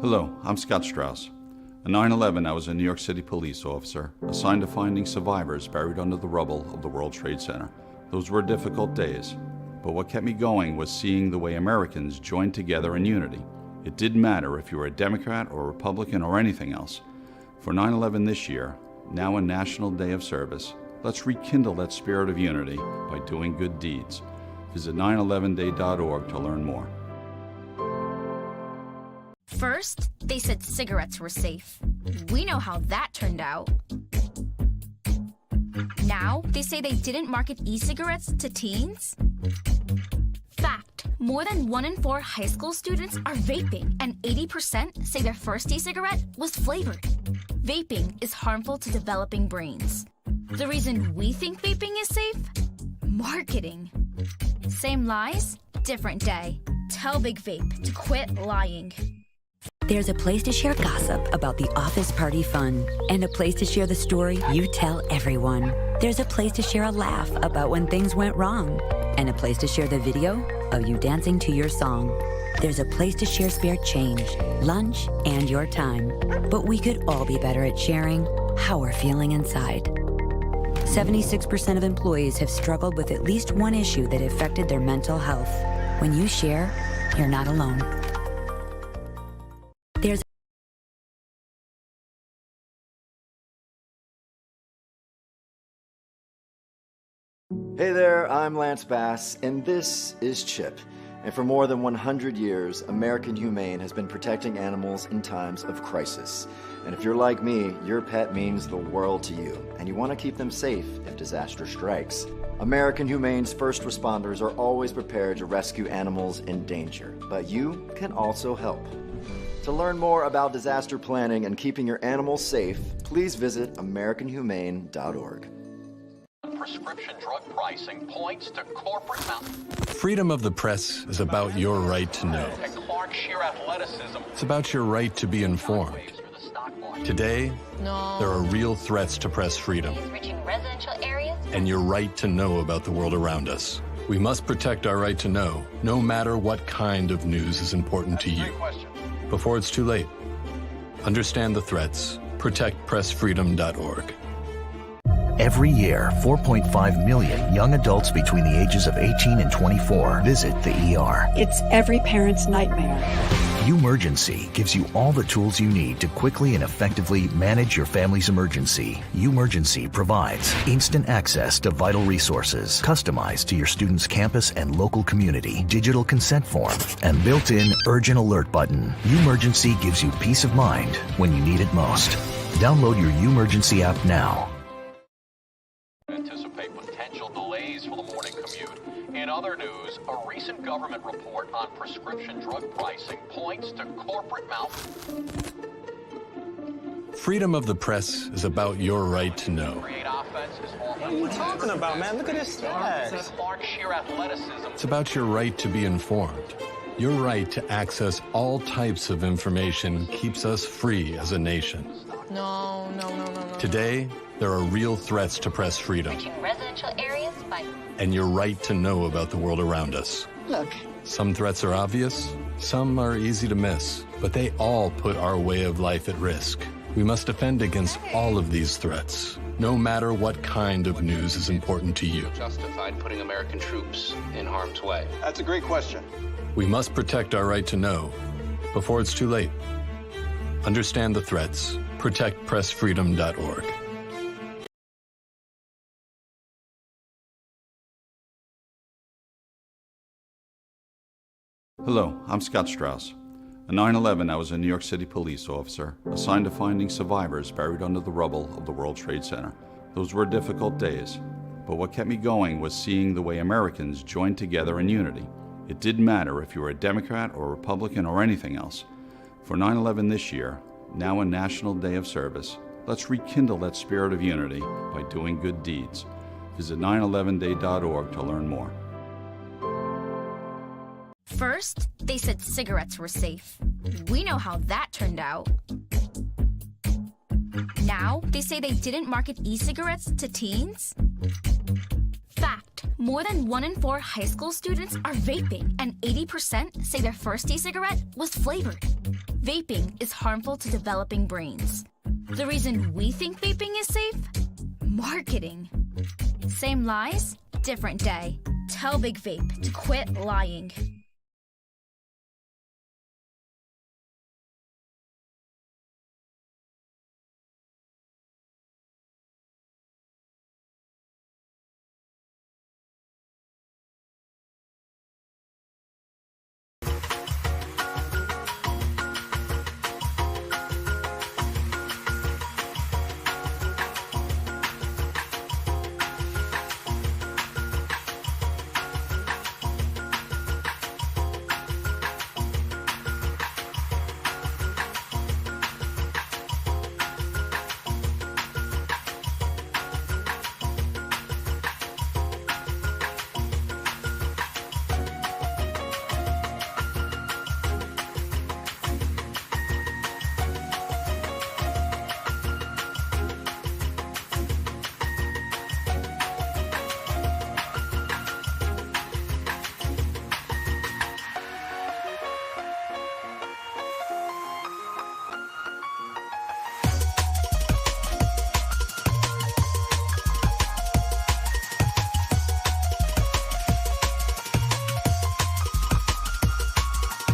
Hello, I'm Scott Strauss. On 9/11, I was a New York City police officer assigned to finding survivors buried under the rubble of the World Trade Center. Those were difficult days, but what kept me going was seeing the way Americans joined together in unity. It didn't matter if you were a Democrat or a Republican or anything else. For 9/11 this year, now a National Day of Service, let's rekindle that spirit of unity by doing good deeds. Visit 911day.org to learn more. First, they said cigarettes were safe. We know how that turned out. Now, they say they didn't market e-cigarettes to teens? Fact, more than 1 in 4 high school students are vaping, and 80% say their first e-cigarette was flavored. Vaping is harmful to developing brains. The reason we think vaping is safe? Marketing. Same lies, different day. Tell Big Vape to quit lying. There's a place to share gossip about the office party fun, and a place to share the story you tell everyone. There's a place to share a laugh about when things went wrong, and a place to share the video of you dancing to your song. There's a place to share spare change, lunch, and your time. But we could all be better at sharing how we're feeling inside. 76% of employees have struggled with at least one issue that affected their mental health. When you share, you're not alone. There's Hey there, I'm Lance Bass, and this is Chip. And for more than 100 years, American Humane has been protecting animals in times of crisis. And if you're like me, your pet means the world to you, and you want to keep them safe if disaster strikes. American Humane's first responders are always prepared to rescue animals in danger, but you can also help. To learn more about disaster planning and keeping your animals safe, please visit AmericanHumane.org. Prescription drug pricing points to corporate Freedom of the press is about your right to know. It's about your right to be informed. Today, there are real threats to press freedom and your right to know about the world around us. We must protect our right to know, no matter what kind of news is important to you. Before it's too late, understand the threats. ProtectPressFreedom.org. Every year, 4.5 million young adults between the ages of 18 and 24 visit the ER. It's every parent's nightmare. Umergency gives you all the tools you need to quickly and effectively manage your family's emergency. Umergency provides instant access to vital resources, customized to your student's campus and local community, digital consent form, and built-in urgent alert button. Umergency gives you peace of mind when you need it most. Download your Umergency app now. Anticipate potential delays for the morning commute. In other news, a recent government report on prescription drug pricing points to corporate Freedom of the press is about your right to know. What are you talking about, man? Look at this stats. It's about your right to be informed. Your right to access all types of information keeps us free as a nation. No. Today, there are real threats to press freedom Residential areas by... and your right to know about the world around us. Look. Some threats are obvious, some are easy to miss, but they all put our way of life at risk. We must defend against all of these threats, no matter what kind of news is important to you. Justified putting American troops in harm's way? That's a great question. We must protect our right to know before it's too late. Understand the threats. ProtectPressFreedom.org. Hello, I'm Scott Strauss. On 9/11, I was a New York City police officer assigned to finding survivors buried under the rubble of the World Trade Center. Those were difficult days, but what kept me going was seeing the way Americans joined together in unity. It didn't matter if you were a Democrat or a Republican or anything else. For 9/11 this year, now a National Day of Service, let's rekindle that spirit of unity by doing good deeds. Visit 911day.org to learn more. First, they said cigarettes were safe. We know how that turned out. Now, they say they didn't market e-cigarettes to teens? Fact, more than 1 in 4 high school students are vaping, and 80% say their first e-cigarette was flavored. Vaping is harmful to developing brains. The reason we think vaping is safe? Marketing. Same lies, different day. Tell Big Vape to quit lying.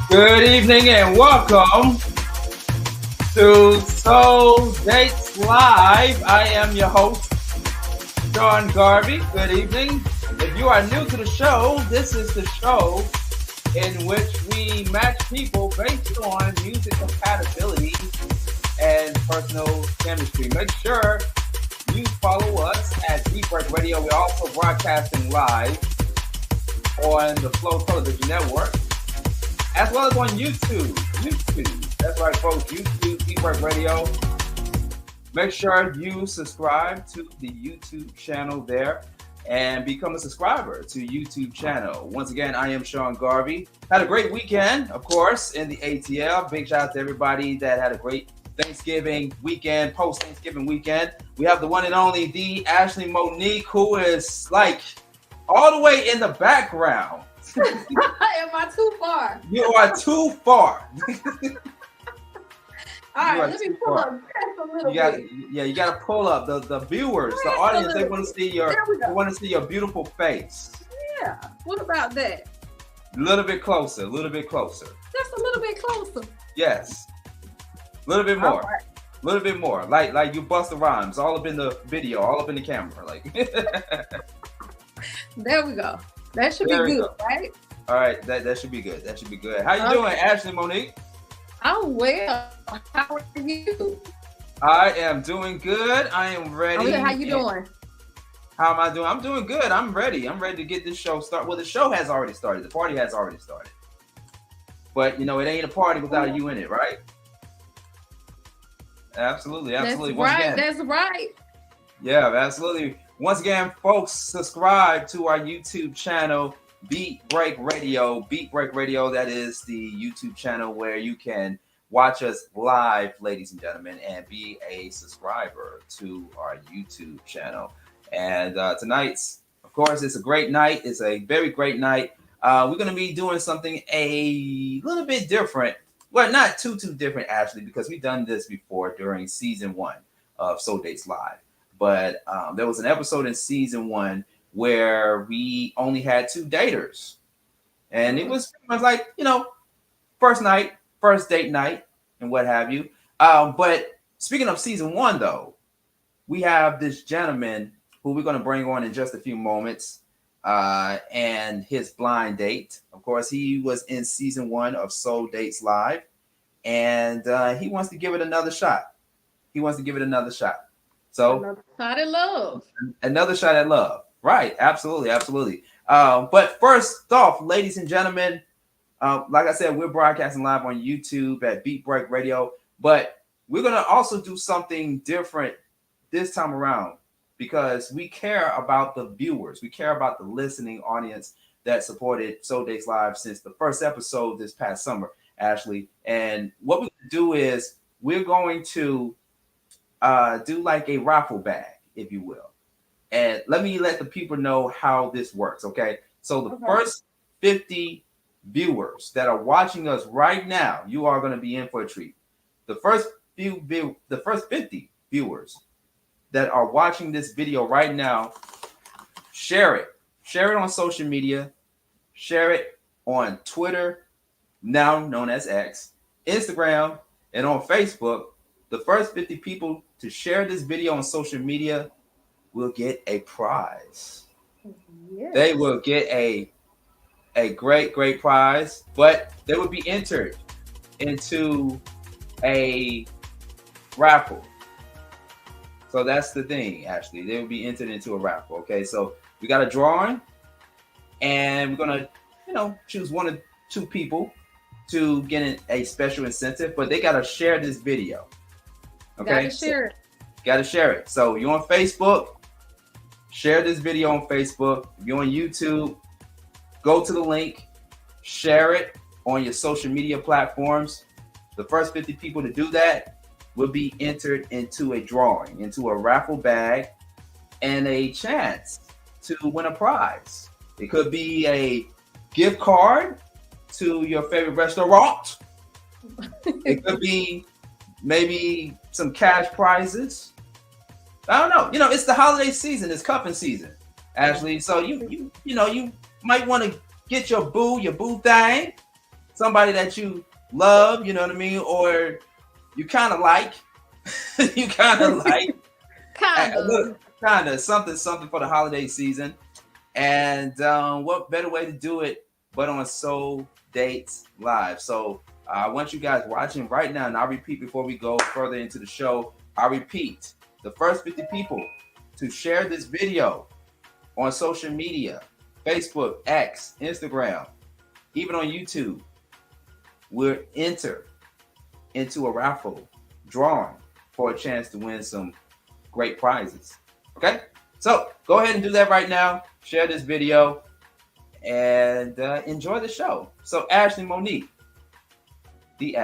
Good evening and welcome to Soul Dates Live. I am your host, Sean Garvey. Good evening. If you are new to the show, this is the show in which we match people based on music compatibility and personal chemistry. Make sure you follow us at BEATBREAKRADIO. We're also broadcasting live on the Flow Television Network, as well as on YouTube. That's right, folks. YouTube, BEATBREAKRADIO. Make sure you subscribe to the YouTube channel there and become a subscriber to YouTube channel. Once again, I am Sean Garvey. Had a great weekend, of course, in the ATL. Big shout out to everybody that had a great Thanksgiving weekend, post-Thanksgiving weekend. We have the one and only, the Ashley Monique, who is like all the way in the background. Am I too far? You are too far. All right, let me pull up just a little bit. Yeah, you got to pull up the viewers, the audience. They want to see your beautiful face. Yeah. What about that? A little bit closer. Just a little bit closer. Yes. A little bit more. Right. A little bit more. Like you bust the rhymes all up in the video, all up in the camera. Like. There we go. That should be good, right? All right, that should be good. That should be good. How you doing, Ashley Monique? I'm well. How are you? I am doing good. I am ready. How you doing? How am I doing? I'm doing good. I'm ready. I'm ready to get this show started. Well, the show has already started. The party has already started. But, it ain't a party without you in it, right? Absolutely. That's right. That's right. Yeah, absolutely. Once again, folks, subscribe to our YouTube channel, Beat Break Radio. Beat Break Radio, that is the YouTube channel where you can watch us live, ladies and gentlemen, and be a subscriber to our YouTube channel. And tonight's, of course, it's a great night. It's a very great night. We're going to be doing something a little bit different. Well, not too different, actually, because we've done this before during season 1 of Soul Dates Live. But there was an episode in season 1 where we only had 2 daters. And it was pretty much like, first date night and what have you. But speaking of season 1, though, we have this gentleman who we're going to bring on in just a few moments and his blind date. Of course, he was in season 1 of Soul Dates Live, and he wants to give it another shot. So another shot at love. Another shot at love. Right. Absolutely. But first off, ladies and gentlemen, like I said, we're broadcasting live on YouTube at Beat Break Radio, but we're going to also do something different this time around because we care about the viewers. We care about the listening audience that supported Soul Dates Live since the first episode this past summer, Ashley. And what we're going to do is we're going to do like a raffle bag, if you will. And let the people know how this works, okay? So the first 50 viewers that are watching us right now, you are going to be in for a treat. The first 50 viewers that are watching this video right now, share it on social media, share it on Twitter, now known as X, Instagram, and on Facebook. The first 50 people to share this video on social media will get a prize. Yes. They will get a great prize, but they will be entered into a raffle. So that's the thing, Ashley. They will be entered into a raffle. Okay, so we got a drawing, and we're gonna, choose one or two people to get a special incentive, but they gotta share this video. Okay, gotta share it. So you're on Facebook, share this video on Facebook. If you're on YouTube, go to the link, share it on your social media platforms. The first 50 people to do that will be entered into a drawing, into a raffle bag, and a chance to win a prize. It could be a gift card to your favorite restaurant. It could be maybe some cash prizes. I don't know. It's the holiday season. It's cuffing season, Ashley. So you might want to get your boo thing, somebody that you love, you know what I mean, or you kind of like, something for the holiday season. And what better way to do it but on Soul Dates Live? So I want you guys watching right now, and I'll repeat before we go further into the show. I'll repeat, the first 50 people to share this video on social media, Facebook, X, Instagram, even on YouTube, will enter into a raffle drawing for a chance to win some great prizes. Okay, so go ahead and do that right now. Share this video and enjoy the show. So Ashley Monique, you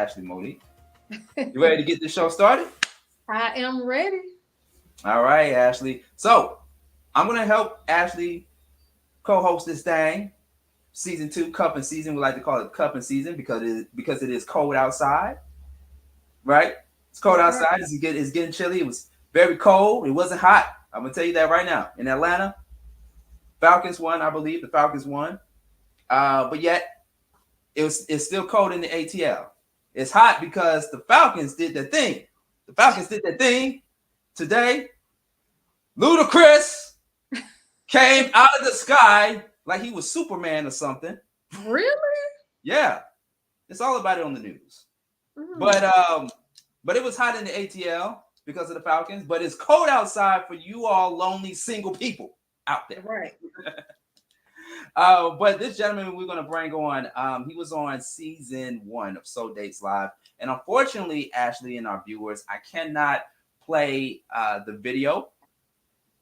ready to get the show started? I am ready. All right, Ashley. So I'm gonna help Ashley co-host this thing. Season 2, cupping season. We like to call it cupping season because it is cold outside. Right? It's cold outside. It's getting chilly. It was very cold. It wasn't hot. I'm gonna tell you that right now. In Atlanta, Falcons won. I believe the Falcons won. But yet it's still cold in the ATL. It's hot because the Falcons did their thing. Today. Ludacris came out of the sky like he was Superman or something. Really? Yeah. It's all about it on the news. Mm-hmm. But it was hot in the ATL because of the Falcons, but it's cold outside for you all lonely single people out there. Right. But this gentleman we're going to bring on, he was on season 1 of Soul Dates Live. And unfortunately, Ashley and our viewers, I cannot play the video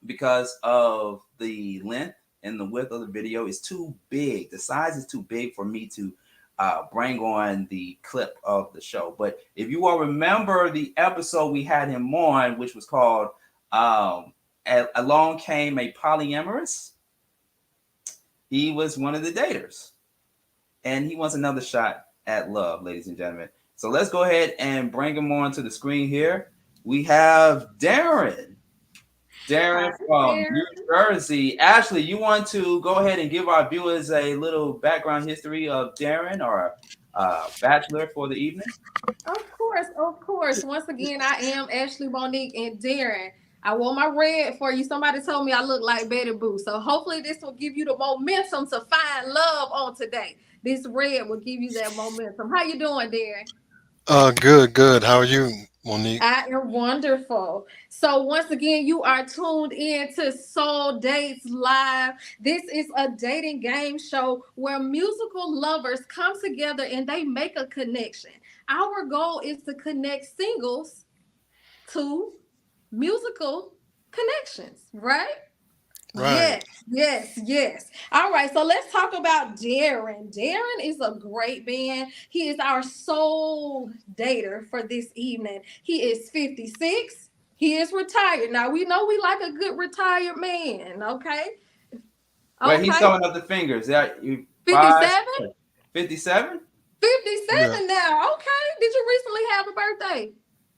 because of the length and the width of the video is too big. The size is too big for me to bring on the clip of the show. But if you all remember the episode we had him on, which was called Along Came a Polyamorous, he was one of the daters. And he wants another shot at love, ladies and gentlemen. So let's go ahead and bring him on to the screen here. We have Darren from New Jersey. Ashley, you want to go ahead and give our viewers a little background history of Darren, or bachelor for the evening? Of course. Once again, I am Ashley Monique, and Darren, I wore my red for you. Somebody told me I look like Betty Boo. So hopefully this will give you the momentum to find love on today. This red will give you that momentum. How you doing, Darren? Good. How are you, Monique? I am wonderful. So once again, you are tuned in to Soul Dates Live. This is a dating game show where musical lovers come together and they make a connection. Our goal is to connect singles to musical connections, right? Right. Yes. All right, so let's talk about Darren. Darren is a great man. He is our soul dater for this evening. He is 56. He is retired. Now we know we like a good retired man, okay? Well, he's throwing up the fingers. Yeah, 57? 57? 57 now. Okay. Did you recently have a birthday?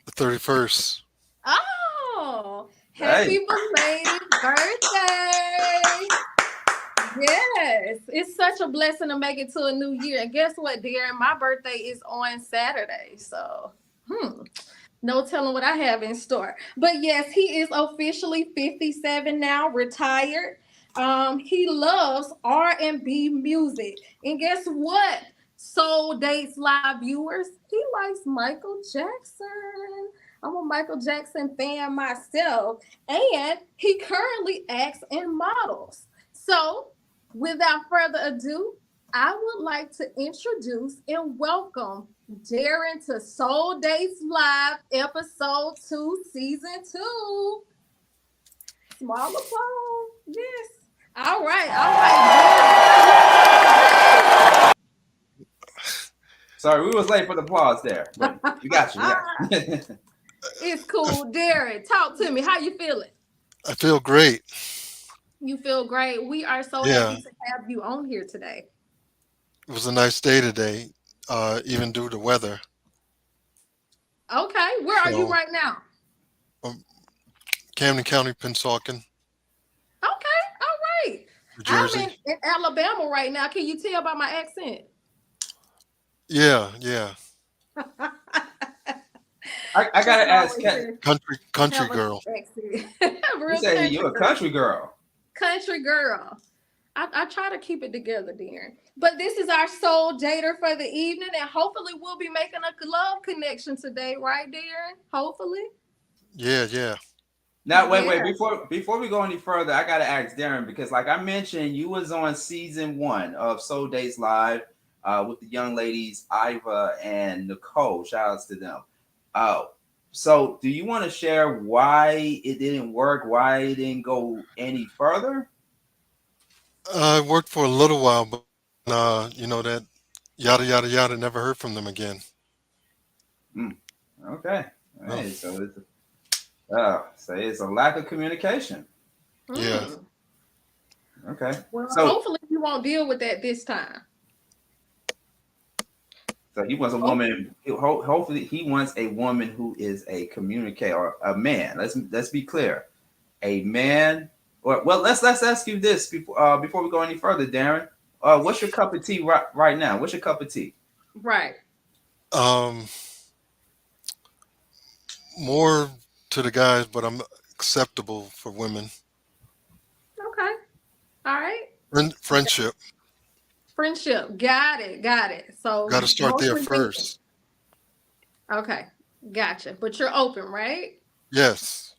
The 31st. Oh, happy belated birthday. Yes, it's such a blessing to make it to a new year. And guess what, Darren? My birthday is on Saturday. So, no telling what I have in store. But yes, he is officially 57 now, retired. He loves R&B music. And guess what? Soul Dates Live viewers, he likes Michael Jackson. I'm a Michael Jackson fan myself. And he currently acts and models. So, without further ado, I would like to introduce and welcome Darren to Soul Dates Live, Episode 2, Season 2. Small applause. Yes. All right. Sorry, we was late for the applause there, but we got you. Yeah. It's cool. Darren, talk to me. How you feeling? I feel great. You feel great. We are so happy to have you on here today. It was a nice day today, even due to weather. Okay. Where are you right now? Camden County, Pennsauken. Okay. All right. New Jersey. I'm in Alabama right now. Can you tell by my accent? Yeah. I gotta ask, country girl. You say you're a country girl. Country girl. I try to keep it together, Darren. But this is our soul dater for the evening, and hopefully we'll be making a love connection today, right, Darren? Hopefully. Yeah. Now, wait. Before we go any further, I gotta ask Darren, because like I mentioned, you was on season 1 of Soul Dates Live with the young ladies Iva and Nicole. Shout outs to them. So do you want to share why it didn't work, why it didn't go any further? I worked for a little while, but that yada, never heard from them again. Okay. All right. So it's a lack of communication. Yeah. Okay. Well, hopefully you won't deal with that this time. So he wants a woman. Hopefully, he wants a woman who is a communicator, or a man. Let's be clear, a man. Well, let's ask you this before we go any further, Darren. What's your cup of tea right now? What's your cup of tea? Right. More to the guys, but I'm acceptable for women. Okay. All right. Friendship. Friendship. Got it. So got to start there first. Okay. Gotcha. But you're open, right? Yes.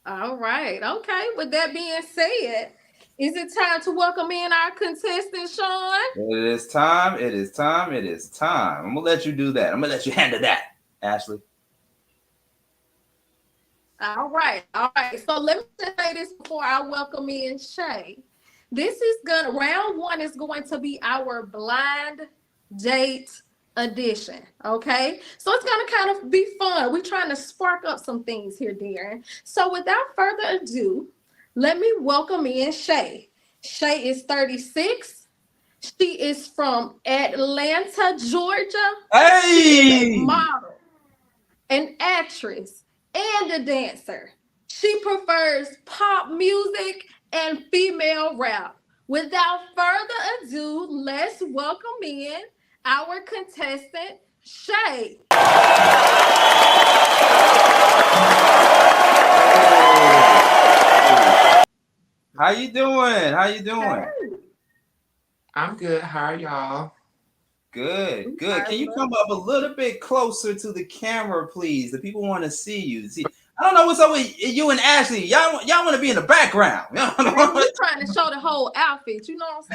All right. Okay. With that being said, is it time to welcome in our contestant, Sean? It is time. I'm going to let you do that. I'm going to let you handle that, Ashley. All right. So let me just say this before I welcome in Shay. Round 1 is going to be our blind date edition. Okay. So it's going to kind of be fun. We're trying to spark up some things here, Darren. So without further ado, let me welcome in Shay. Shay is 36. She is from Atlanta, Georgia. Hey! She's a model, an actress, and a dancer. She prefers pop music and female rap. Without further ado, let's welcome in our contestant, Shay. How you doing? Hey. I'm good. How are y'all? Good. Can you come up a little bit closer to the camera, please? The people want to see you. I don't know what's up with you and Ashley. Y'all want to be in the background. We're trying to show the whole outfit. You know what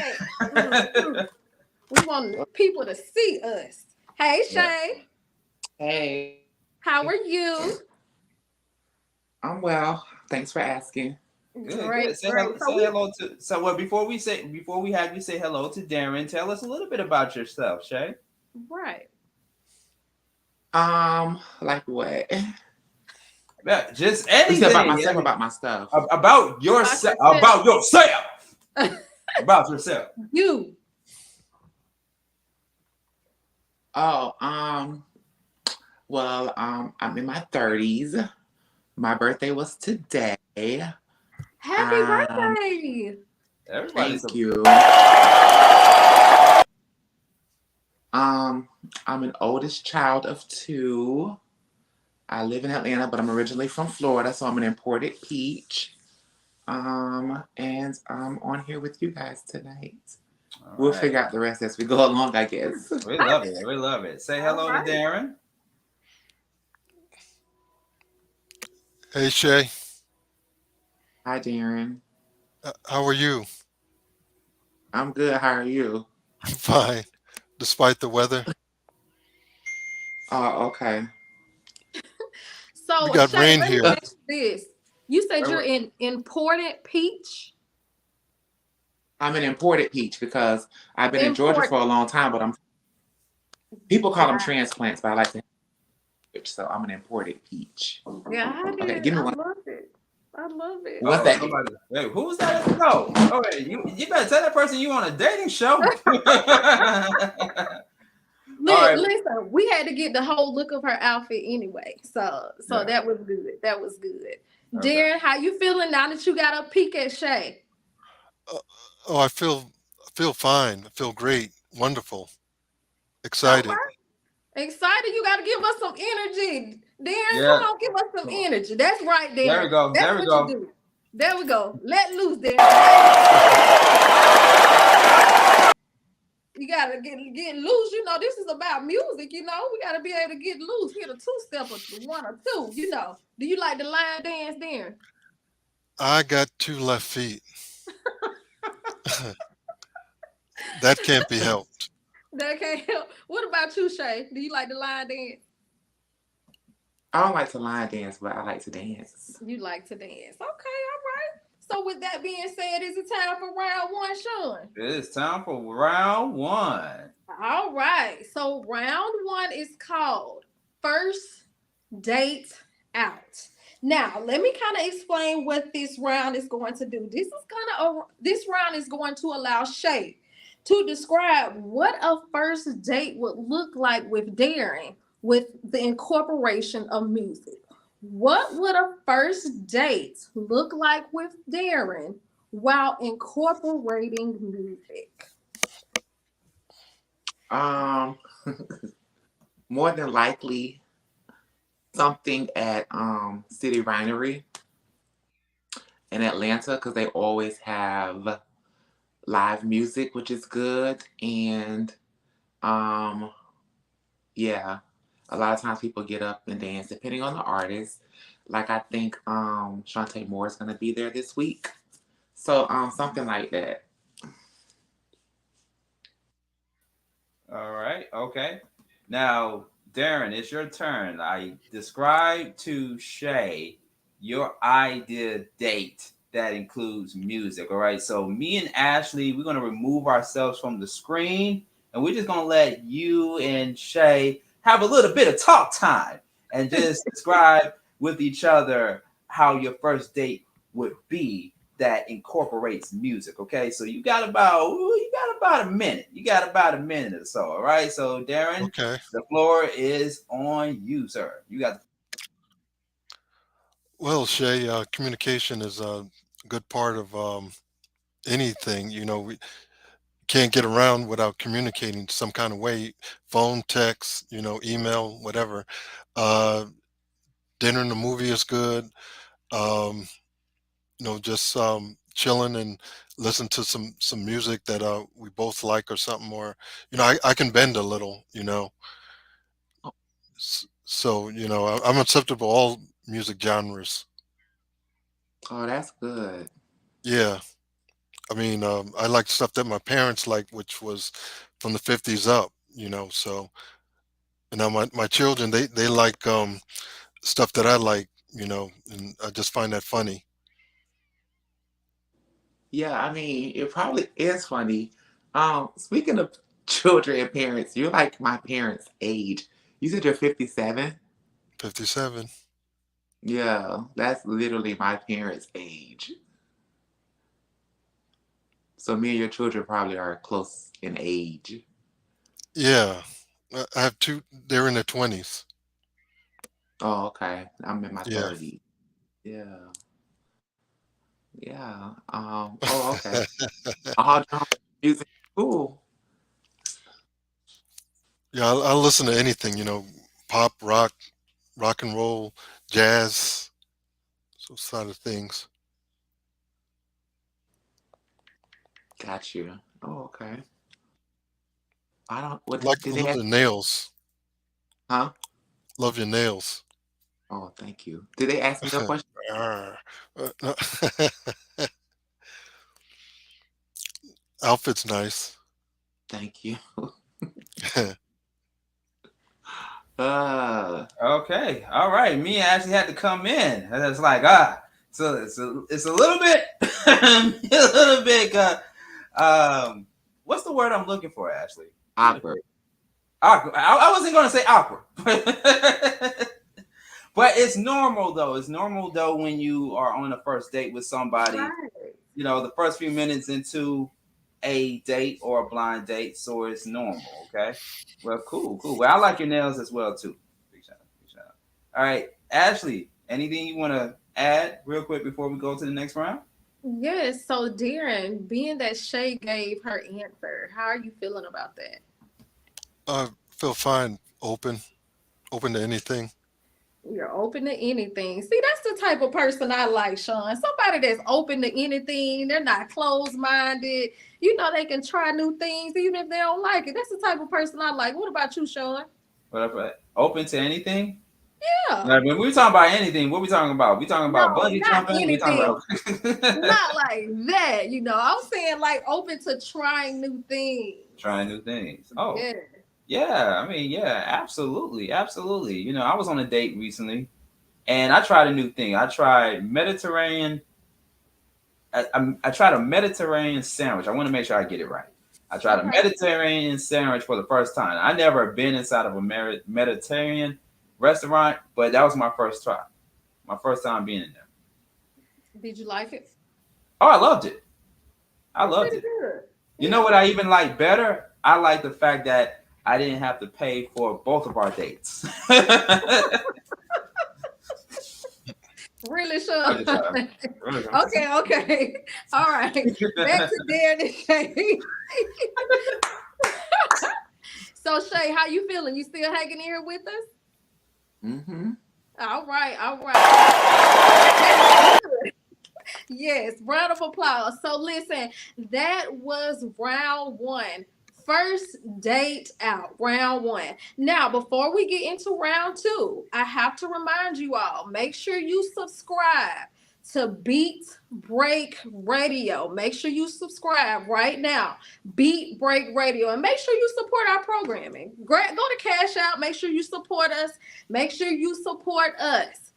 I'm saying? We want people to see us. Hey, Shay. Hey. How are you? I'm well. Thanks for asking. Good. Say hello to. So before we have you say hello to Darren, tell us a little bit about yourself, Shay. Right. Like what? Yeah, just You said anything. about myself, about my stuff. About yourself. About yourself. About yourself. You. Oh, well, I'm in my 30s. My birthday was today. Happy birthday! Thank you. I'm an oldest child of 2. I live in Atlanta, but I'm originally from Florida, so I'm an imported peach. And I'm on here with you guys tonight. We'll figure out the rest as we go along, I guess. We love it. We love it. Say hello to Darren. Hey, Shay. Hi, Darren. How are you? I'm good. How are you? I'm fine, despite the weather. Oh, okay. So We got Shay, rain let me here. ask you this. You said you're in imported peach? I'm an imported peach because I've been in Georgia for a long time, but people call them transplants, but I like to have so I'm an imported peach. Yeah, Okay, give me one. love it. I love it. What's that? Wait, who's that? No. Oh, wait, you better tell that person you on a dating show. Listen, we had to get the whole look of her outfit anyway. So that was good. That was good. Okay. Darren, how you feeling now that you got a peek at Shay? I feel fine. I feel great. Wonderful. Excited. Right. Excited. You got to give us some energy. Darren, come on, give us some energy. That's right, Darren. There we go. That's there we what go. You do. There we go. Let loose, Darren. You gotta get loose. You know, this is about music. You know, we gotta be able to get loose. Hit a 2-step or 1 or 2. You know, do you like the line dance, Darren? I got 2 left feet. That can't be helped. That can't help. What about you, Shay? Do you like the line dance? I don't like to line dance, but I like to dance. You like to dance. Okay, all right. So with that being said, is it time for round 1, Sean? It is time for round 1. All right. So round 1 is called First Date Out. Now, let me kind of explain what this round is going to do. This round is going to allow Shay to describe what a first date would look like with Darren with the incorporation of music. What would a first date look like with Darren while incorporating music? More than likely something at City Winery in Atlanta, because they always have live music, which is good. And yeah, a lot of times people get up and dance depending on the artist. Like I think Shantae Moore is going to be there this week. So something like that. All right. Okay. Now, Darren, it's your turn. I described to Shay your ideal date that includes music. All right. So me and Ashley, we're going to remove ourselves from the screen, and we're just going to let you and Shay have a little bit of talk time and just describe with each other how your first date would be that incorporates music. Okay, so you got about a minute. You got about a minute or so. All right. So Darren, okay, the floor is on you, sir. You got. Well, Shay, communication is a good part of anything. You know, we can't get around without communicating some kind of way. Phone, text, email, whatever. Dinner and the movie is good. Just chilling and listen to some music that we both like or something. Or I can bend a little. So I'm acceptable all music genres. Oh, that's good. Yeah, I mean, I like stuff that my parents liked, which was from the 50s up. So my children, they like stuff that I like. And I just find that funny. Yeah, I mean, it probably is funny. Speaking of children and parents, you're like my parents' age. You said you're 57? 57. Yeah, that's literally my parents' age. So me and your children probably are close in age. Yeah, I have two. They're in their 20s. Oh, okay. I'm in my Yeah. 30s. Yeah. Yeah. Oh, okay. How music school? Yeah, I'll listen to anything, pop, rock and roll, jazz, those side of things. Got you. Oh, okay. I don't. What Like did they ask? the nails. Huh? Love your nails. Oh, thank you. Did they ask me a question? No. Outfit's nice. Thank you. Okay, all right. Me actually had to come in. It's like so it's a little bit, what's the word I'm looking for, Ashley? Awkward. Awkward. I wasn't gonna say awkward, but it's normal though. It's normal though when you are on a first date with somebody. Right. The first few minutes into a date or a blind date, so it's normal. Okay. Well, cool. Well, I like your nails as well too. Big shout out. All right, Ashley. Anything you want to add real quick before we go to the next round? Yes. So, Darren, being that Shay gave her answer, how are you feeling about that? I feel fine, open to anything. You're open to anything. See, that's the type of person I like, Sean. Somebody that's open to anything. They're not closed-minded. They can try new things even if they don't like it. That's the type of person I like. What about you, Sean? What, open to anything? Yeah. Like, when we talking about anything, what we talking about? We talking about bungee jumping? Anything. Not like that. I'm saying like open to trying new things. Trying new things. Oh. Yeah. Yeah, I mean, yeah, absolutely. I was on a date recently, and I tried a new thing. I tried Mediterranean. I tried a Mediterranean sandwich. I want to make sure I get it right. I tried a Mediterranean sandwich for the first time. I never been inside of a Mediterranean restaurant, but that was my first try. My first time being in there. Did you like it? Oh, I loved it. Good. You know what I even like better? I like the fact that I didn't have to pay for both of our dates. Really, Sean? Okay. All right. Back to Darren and Shay. So, Shay, how you feeling? You still hanging in here with us? Mm-hmm. All right. Yes, round of applause. So listen, that was round one. First date out, round one. Now, before we get into round two, I have to remind you all, make sure you subscribe to Beat Break Radio. Make sure you subscribe right now. Beat Break Radio. And make sure you support our programming. Go to Cash Out. Make sure you support us. Make sure you support us.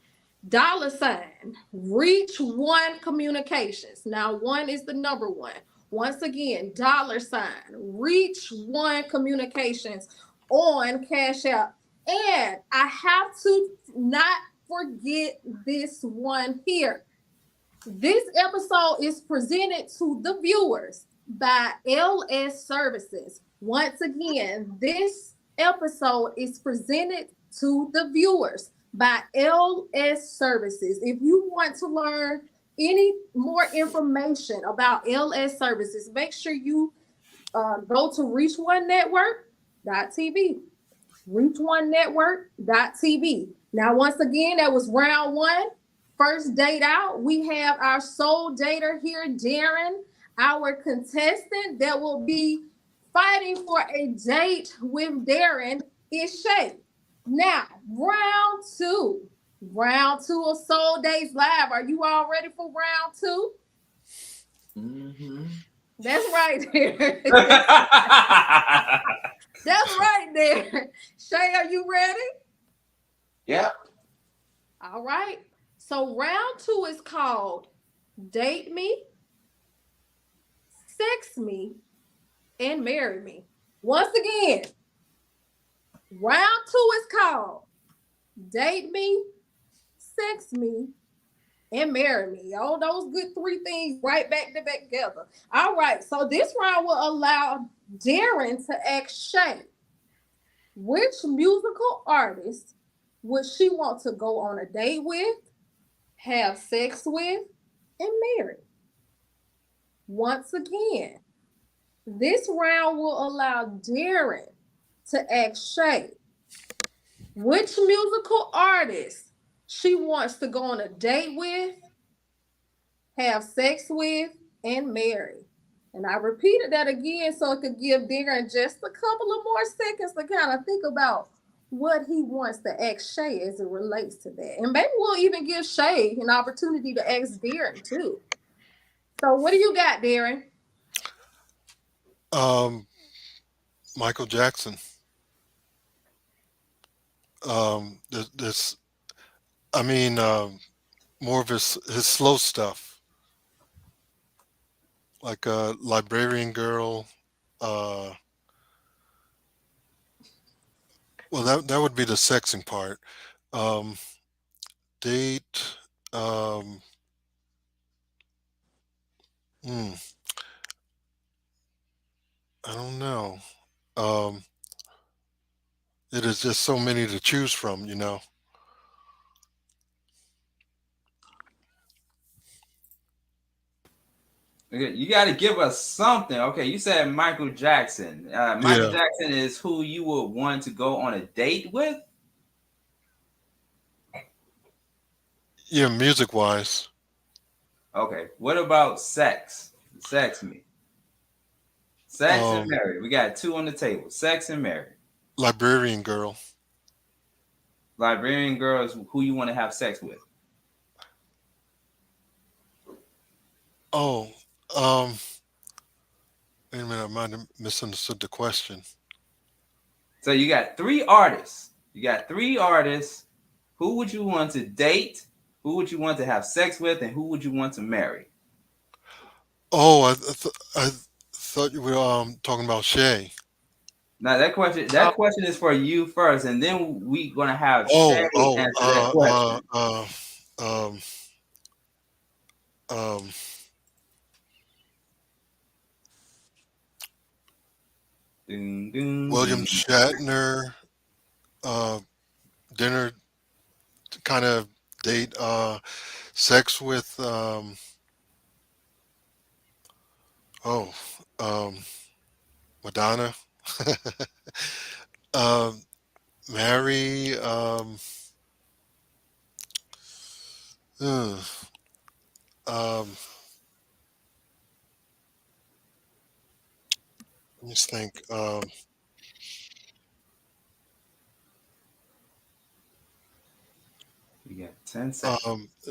$ Reach One Communications. Now, one is the number one. Once again, $ Reach One Communications on Cash App. And I have to not forget this one here. This episode is presented to the viewers by LS Services. Once again, this episode is presented to the viewers by LS Services. If you want to learn any more information about LS Services, make sure you go to reachonenetwork.tv. reachonenetwork.tv. Now, once again, that was round one. First date out. We have our soul dater here, Darren, our contestant that will be fighting for a date with Darren is Shay. Now, round two. Round two of Soul Dates Live. Are you all ready for round two? Mm-hmm. That's right there. That's right there. Shay, are you ready? Yeah. All right. So round two is called Date Me, Sex Me, and Marry Me. Once again, round two is called Date Me, sex me, and marry me. All those good three things right back to back together. All right, so this round will allow Darren to ask Shay, which musical artist would she want to go on a date with, have sex with, and marry? Once again, this round will allow Darren to ask Shay, which musical artist she wants to go on a date with, have sex with, and marry. And I repeated that again so it could give Darren just a couple of more seconds to kind of think about what he wants to ask Shay as it relates to that. And maybe we'll even give Shay an opportunity to ask Darren too. So what do you got, Darren? Michael Jackson. This, I mean, more of his slow stuff, like Librarian Girl. Well, that would be the sexing part. Date. I don't know. It is just so many to choose from, you know. You got to give us something. Okay, you said Michael Jackson. Michael Jackson is who you would want to go on a date with? Yeah, music-wise. Okay, what about sex? Sex me. Sex and marry. We got two on the table. Sex and marry. Librarian Girl. Librarian Girl is who you want to have sex with. Oh, wait a minute, I might have misunderstood the question. So you got three artists. Who would you want to date? Who would you want to have sex with? And who would you want to marry? Oh, I thought you were talking about Shay. Now that question is for you first, and then we're gonna have Shay answer that question. William Shatner, dinner kind of date, sex with Madonna. Marry let me think. We got 10 seconds.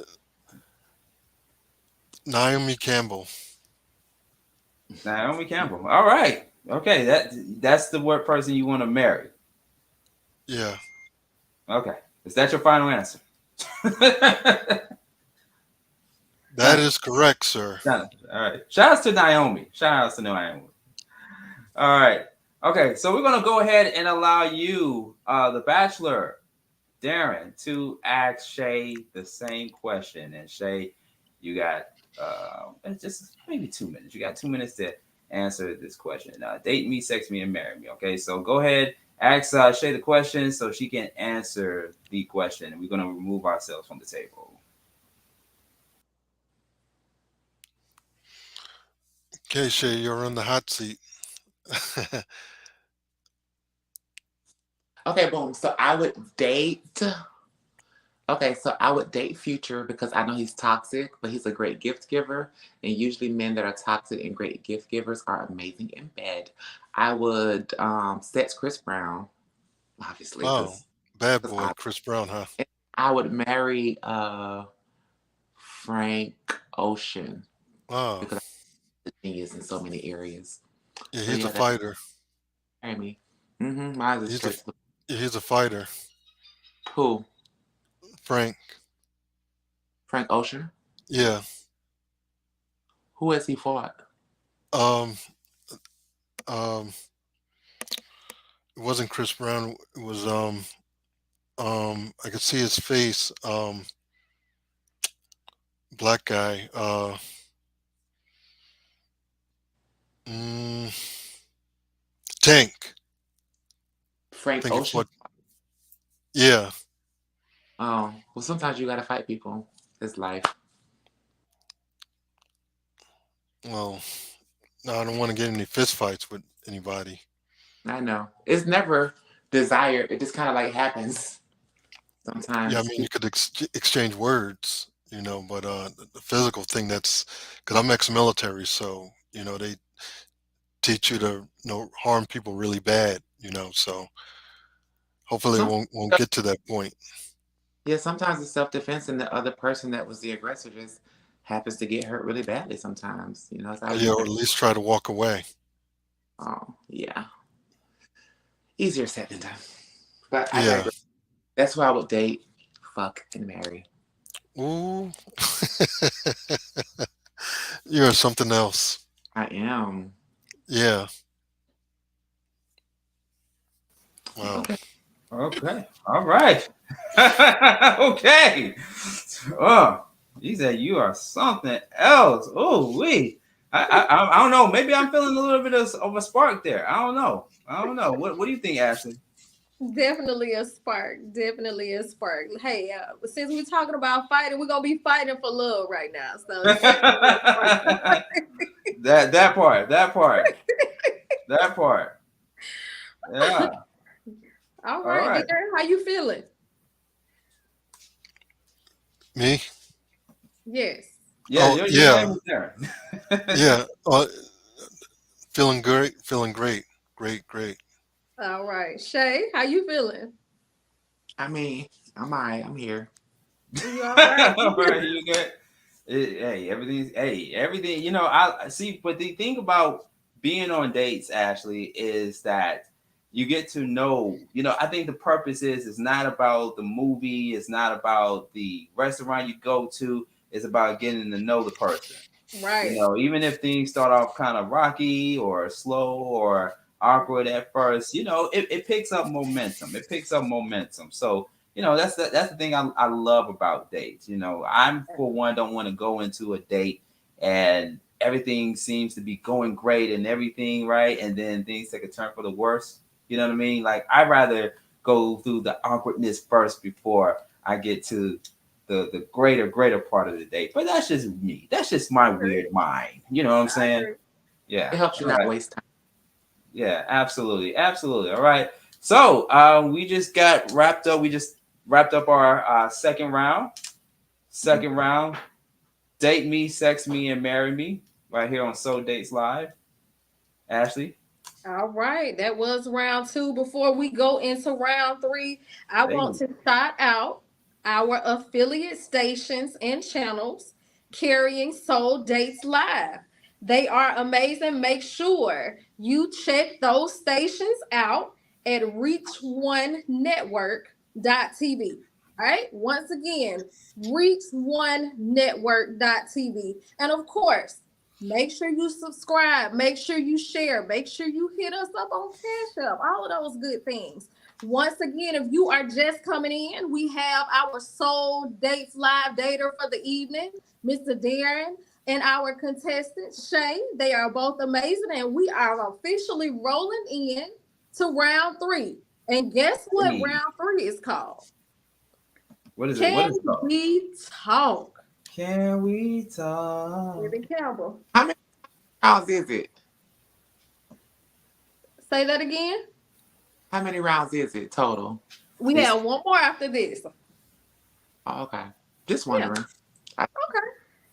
Naomi Campbell. Naomi Campbell. All right. Okay, that's the word person you want to marry. Yeah. Okay. Is that your final answer? That is correct, sir. All right. Shout out to Naomi. All right. Okay, so we're going to go ahead and allow you, the Bachelor, Darren, to ask Shay the same question. And Shay, you got just maybe 2 minutes. You got 2 minutes to answer this question. Date me, sex me, and marry me. Okay, so go ahead, ask Shay the question so she can answer the question. And we're going to remove ourselves from the table. Okay, Shay, you're on the hot seat. Okay, boom. So I would date Future because I know he's toxic, but he's a great gift giver. And usually men that are toxic and great gift givers are amazing in bed. I would sex Chris Brown, obviously. Oh, bad boy, Chris Brown, huh? I would marry Frank Ocean. Oh. Because he is in so many areas. Yeah, he's a fighter. Marry me. Mine is he's a fighter. Who? Frank Ocean? Yeah. Who has he fought? It wasn't Chris Brown. It was I could see his face. Black guy. Tank. Frank Think it's Ocean. what? Yeah. Oh, well, sometimes you gotta fight people. It's life. Well, no, I don't want to get any fist fights with anybody. I know. It's never desired. It just kind of like happens sometimes. Yeah, I mean, you could exchange words, you know, but the physical thing, that's because I'm ex-military, so you know they teach you to harm people really bad, you know. So hopefully it won't get to that point. Yeah, sometimes it's self-defense, and the other person that was the aggressor just happens to get hurt really badly. Sometimes, you know. It's Yeah, or at least try to walk away. Oh yeah, easier said than done. But Yeah. That's why I would date, fuck, and marry. Ooh. You're something else. I am. Yeah. Wow. Okay. All right. Okay. Oh, he said you are something else. Oh, wait. I don't know. Maybe I'm feeling a little bit of a spark there. I don't know. What do you think, Ashley? Definitely a spark. Definitely a spark. Hey, since we're talking about fighting, we're gonna be fighting for love right now. So that part. Yeah. All right. Darren, how you feeling? Me? Yes. Yeah. Oh, your name is Darren. Yeah. Feeling great. Great. All right. Shay, how you feeling? I mean, I'm all right. I'm here. You all right? All right, you good? Everything. You know, I see. But the thing about being on dates, Ashley, is that you get to know. You know, I think the purpose is not about the movie. It's not about the restaurant you go to. It's about getting to know the person. Right. You know, even if things start off kind of rocky or slow or awkward at first, you know, it picks up momentum. So, you know, that's the thing I love about dates. You know, I'm, for one, don't want to go into a date and everything seems to be going great and everything right, and then things take a turn for the worse. You know what I mean? Like, I'd rather go through the awkwardness first before I get to the greater part of the date. But that's just me. That's just my weird mind. You know what I'm saying? Yeah. It helps you not waste time. Yeah, absolutely. All right. So we just got wrapped up. We just wrapped up our second round. Date me, sex me, and marry me, right here on Soul Dates Live. Ashley. All right, that was round 2. Before we go into round 3, I want to shout out our affiliate stations and channels carrying Soul Dates Live. They are amazing. Make sure you check those stations out at reach1network.tv. All right, once again, reach1network.tv. And of course, make sure you subscribe, make sure you share, make sure you hit us up on Cash App, all of those good things. Once again, if you are just coming in, we have our Soul Dates Live dater for the evening, Mr. Darren, and our contestant, Shay. They are both amazing, and we are officially rolling in to round 3. And guess what round 3 is called? What is it? What is it called? Can we talk? Can we talk? Campbell. How many rounds is it? Say that again. How many rounds is it total? We have one more after this. Oh, okay. Just wondering. Yeah. Okay.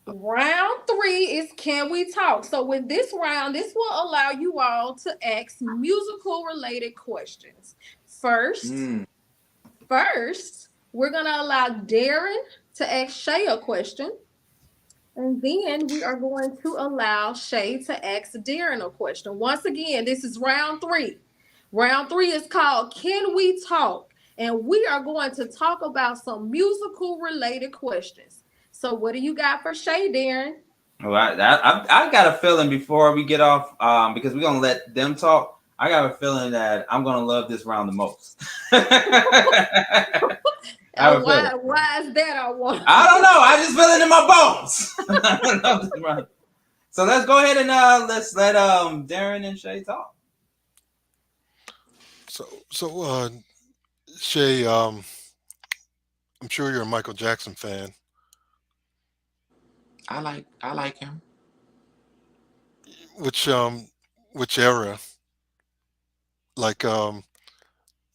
Round 3 is Can We Talk? So with this round, this will allow you all to ask musical related questions. First, we're going to allow Darren to ask Shay a question. And then we are going to allow Shay to ask Darren a question. Once again, this is round 3. Round 3 is called Can We Talk? And we are going to talk about some musical related questions. So what do you got for Shay, Darren? Well, I got a feeling before we get off, because we're going to let them talk, I got a feeling that I'm going to love this round the most. Why is that? I don't know. I just feel it in my bones. So let's go ahead and let's let Darren and Shay talk. So Shay, I'm sure you're a Michael Jackson fan. I like him. Which era? Like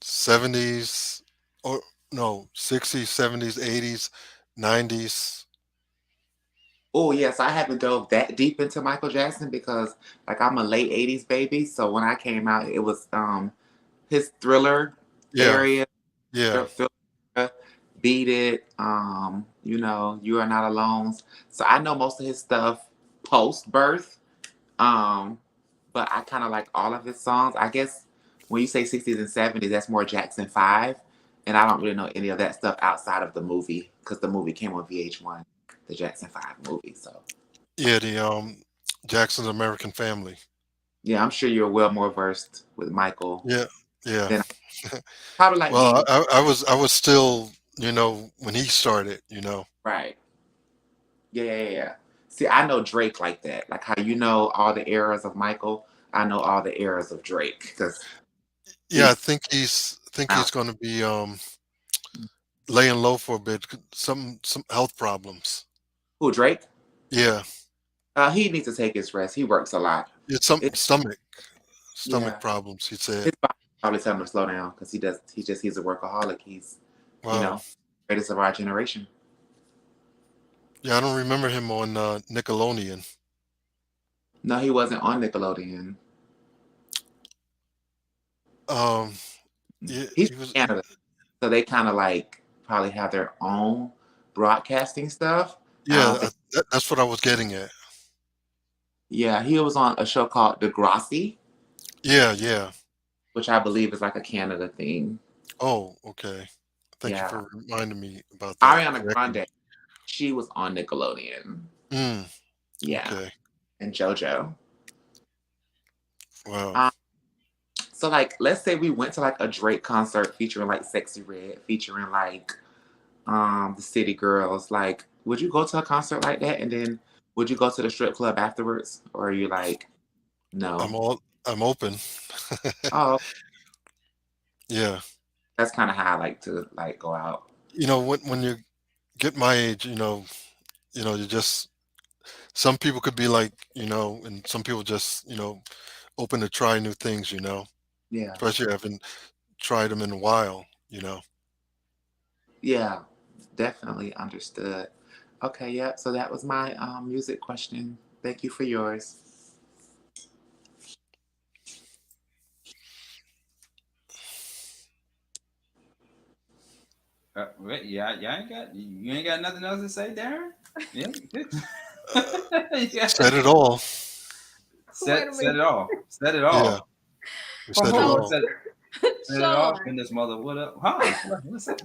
70s or no, 60s, 70s, 80s, 90s. Oh yes, I haven't dove that deep into Michael Jackson because like I'm a late 80s baby. So when I came out, it was his Thriller area. Yeah. Thriller, Beat It, You Are Not Alone. So I know most of his stuff post birth. But I kind of like all of his songs. I guess when you say 60s and 70s, that's more Jackson 5. And I don't really know any of that stuff outside of the movie because the movie came on VH1, the Jackson 5 movie. So Yeah, the Jackson's American Family. yeah, I'm sure you're well more versed with Michael. Yeah. Than probably like well, me. I was still, when he started, Right. Yeah. See, I know Drake like that. Like how you know all the eras of Michael, I know all the eras of Drake. Yeah, I think he's going to be laying low for a bit. Some health problems. Who, Drake? Yeah. He needs to take his rest. He works a lot. It's stomach problems. He said. His body probably telling him to slow down because he's a workaholic. He's greatest of our generation. Yeah, I don't remember him on Nickelodeon. No, he wasn't on Nickelodeon. Yeah, he's from Canada, so they kind of like probably have their own broadcasting stuff. Yeah, that's what I was getting at. Yeah, he was on a show called Degrassi. Yeah. Which I believe is like a Canada thing. Oh, okay. Thank you for reminding me about that. Ariana Grande, she was on Nickelodeon. Yeah. Okay. And JoJo. Wow. So like, let's say we went to like a Drake concert featuring like Sexy Red, featuring like the City Girls. Like, would you go to a concert like that and then would you go to the strip club afterwards? Or are you like, no? I'm open. Oh. Yeah. That's kind of how I like to like go out. When you get my age, you just, some people could be like, and some people just, open to try new things, Yeah. Especially haven't tried them in a while, Yeah, definitely understood. Okay, yeah. So that was my music question. Thank you for yours. Wait, you ain't got nothing else to say, Darren? Yeah. Said it all. Said it all. Said it all. Yeah. Said it all. Said it all. And this mother, what up? Huh? What's up?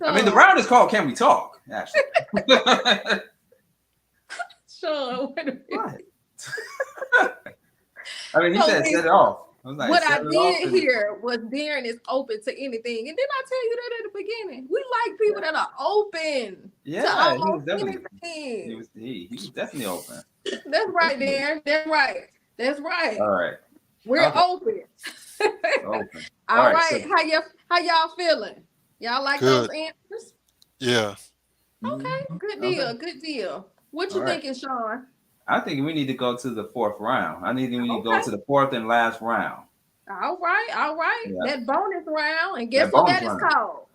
I mean, the round is called "Can We Talk?" Actually. Sean, wait a minute. What? I mean, he said it all. Like, what I did hear was Darren is open to anything. And then I tell you that at the beginning. We like people that are open to almost anything. He was definitely open. That's right, Darren. That's right. All right. We're open. Open. All right. So, how y'all feeling? Y'all like those answers? Yeah. Okay. Good deal. Okay. Good deal. What you thinking, Sean? I think we need to go to the fourth round. We need to go to the fourth and last round. All right. Yeah. That bonus round. And guess what that is called?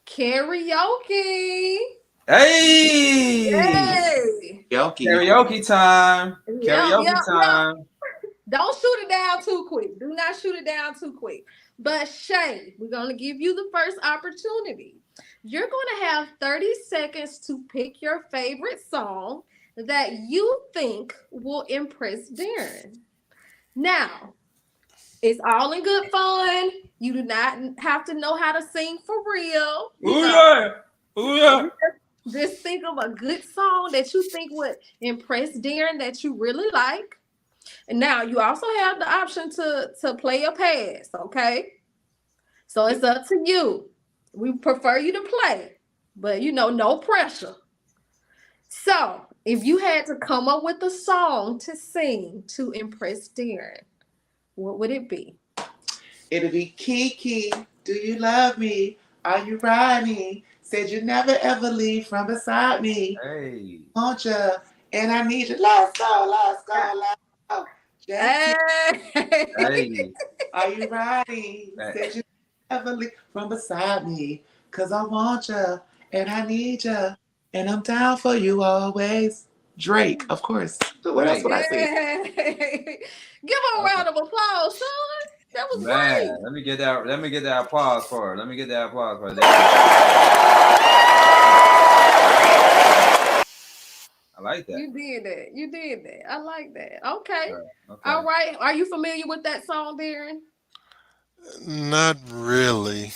Karaoke. Hey! Karaoke time. Karaoke time. Don't shoot it down too quick. Do not shoot it down too quick. But Shay, we're going to give you the first opportunity. You're going to have 30 seconds to pick your favorite song that you think will impress Darren. Now, it's all in good fun. You do not have to know how to sing for real. Ooh, yeah. Just think of a good song that you think would impress Darren that you really like. And now you also have the option to play a pass, okay? So it's up to you. We prefer you to play, but no pressure. So, if you had to come up with a song to sing to impress Darren, what would it be? It'll be Kiki, do you love me? Are you riding? Said you never ever leave from beside me. Hey. Won't you? And I need you. Let's go, let's go, let's go. Hey. Are you riding? Said you never leave from beside me. Cause I want you and I need you. And I'm down for you always. Drake, of course. What else would I say? Give her a round of applause, Sean. That was great. Let me get that applause for her. Let me get that applause for her. I like that. You did that. I like that. Okay. All right. Are you familiar with that song, Darren? Not really.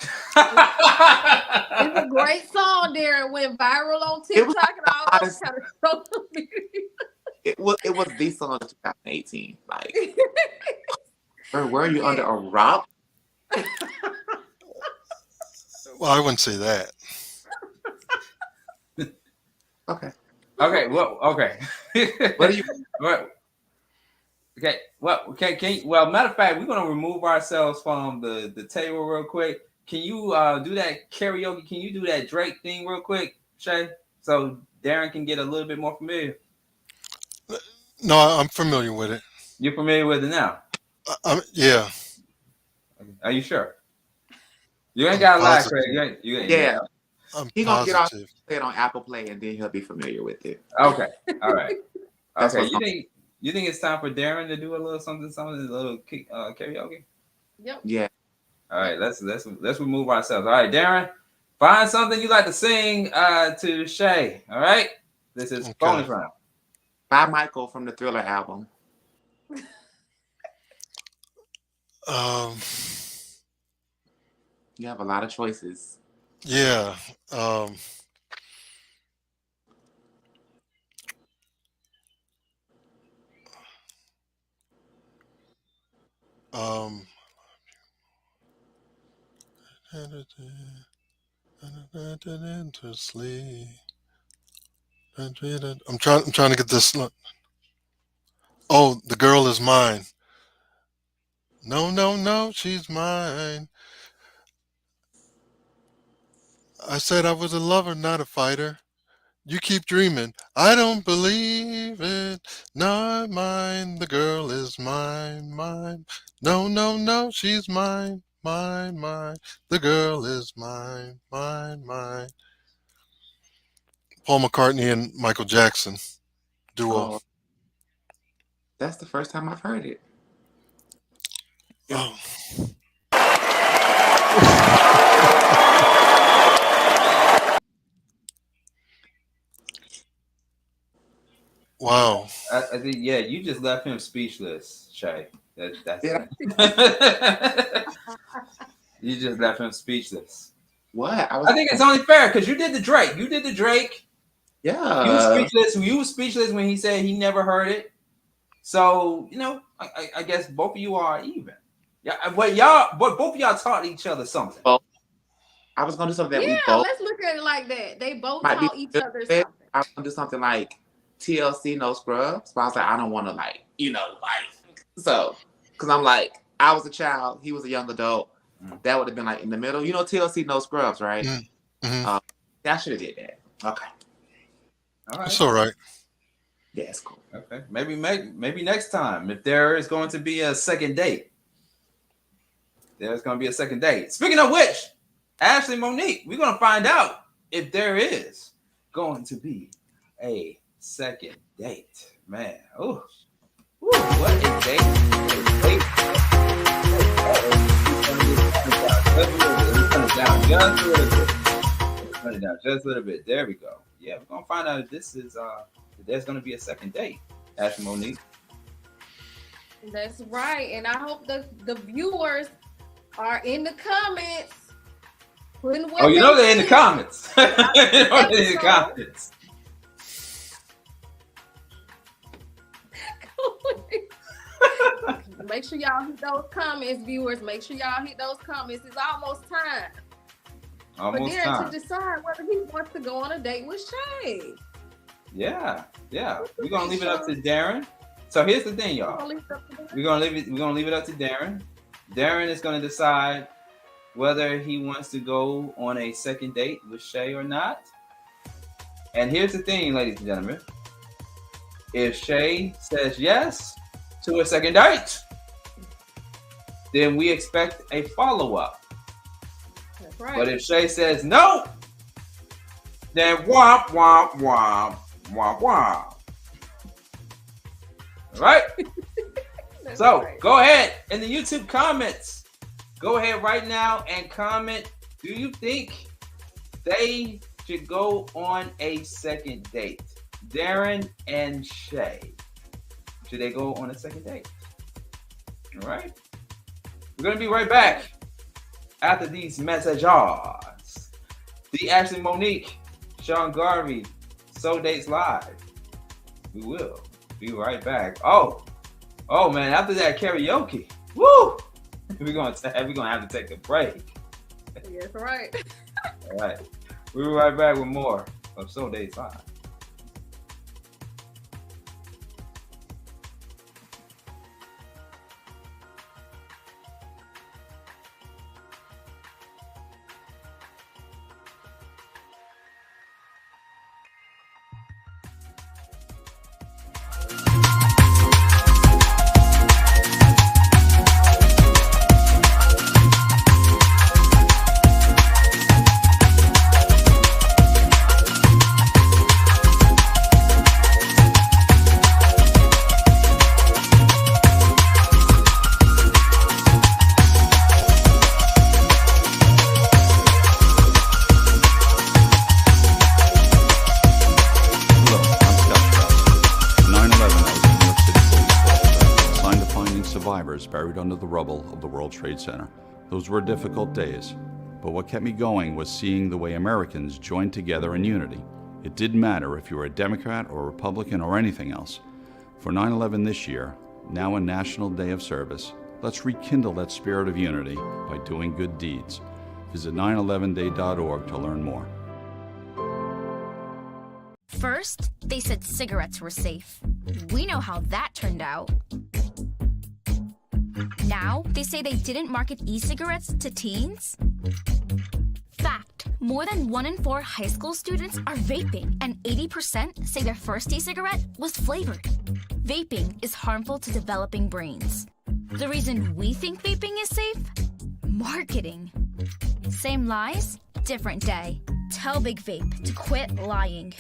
It's a great song, Darren. Went viral on TikTok and all those kind of social media. It was the song of 2018. Like, were you under a rock? Well, I wouldn't say that. Okay. Okay. Well. Okay. What do you? Okay. Well. Okay. Well, matter of fact, we're gonna remove ourselves from the table real quick. Can you do that karaoke? Can you do that Drake thing real quick, Shay? So Darren can get a little bit more familiar. No, I'm familiar with it. You're familiar with it now? Yeah. Are you sure? You ain't got to lie, Craig. Yeah. He's gonna get off it on Apple Play, and then he'll be familiar with it. Okay. All right. Okay. You think it's time for Darren to do a little something, a little karaoke? Yep. Yeah. All right. Let's remove ourselves. All right, Darren, find something you like to sing to Shay. All right. This is bonus round. By Michael from the Thriller album. You have a lot of choices. Yeah. To sleep. I'm trying to get this. Oh, the girl is mine. No, she's mine. I said I was a lover, not a fighter. You keep dreaming. I don't believe it. Not mine. The girl is mine. No, she's mine. Mine. The girl is mine. Mine. Paul McCartney and Michael Jackson duo. Oh, that's the first time I've heard it. Oh. Wow. I think you just left him speechless, Shay. That's You just left him speechless. What? I think it's only fair because you did the Drake. Yeah. You were speechless when he said he never heard it. So, I guess both of you are even. Yeah, but both of y'all taught each other something. Well, I was gonna do something that we both. Let's look at it like that. They both taught each other something. I was gonna do something like TLC No Scrubs, but I was like, I don't want to so, because I'm like, I was a child, he was a young adult. That would have been like in the middle. TLC No Scrubs, right? Mm-hmm. I should have did that. Okay. All right. That's all right. Yeah, it's cool. Okay. Maybe next time, if there is going to be a second date. There's going to be a second date. Speaking of which, Ashley Monique, we're going to find out if there is going to be a second date. Man. Ooh, what a date. Turn it down just a little bit. There we go. Yeah, we're going to find out if this is if there's going to be a second date. Ashley Monique. That's right. And I hope the viewers are in the comments. They're in the comments. They're in the comments. Make sure y'all hit those comments, viewers. Make sure y'all hit those comments. It's almost time. Almost for Darren time. to decide whether he wants to go on a date with Shay. Yeah. We're gonna leave it up to Darren. So here's the thing, y'all. We're gonna leave it up to Darren. Darren is gonna decide whether he wants to go on a second date with Shay or not. And here's the thing, ladies and gentlemen. If Shay says yes to a second date, then we expect a follow-up. That's right. But if Shay says no, then womp, womp, womp, womp, womp. All right? So right. Go ahead in the YouTube comments. Go ahead right now and comment. Do you think they should go on a second date? Darren and Shay. Should they go on a second date? All right. We're going to be right back after these messages. The Ashley Monique, Sean Garvey, So Dates Live. We will be right back. Oh man, after that karaoke, woo! We're gonna have to take a break. Yes, right. All right. We'll be right back with more of So Dates Live. Buried under the rubble of the World Trade Center. Those were difficult days, but what kept me going was seeing the way Americans joined together in unity. It didn't matter if you were a Democrat or a Republican or anything else. For 9/11 this year, now a National Day of Service, let's rekindle that spirit of unity by doing good deeds. Visit 911day.org to learn more. First, they said cigarettes were safe. We know how that turned out. Now, they say they didn't market e-cigarettes to teens? Fact, more than 1 in 4 high school students are vaping, and 80% say their first e-cigarette was flavored. Vaping is harmful to developing brains. The reason we think vaping is safe? Marketing. Same lies, different day. Tell Big Vape to quit lying.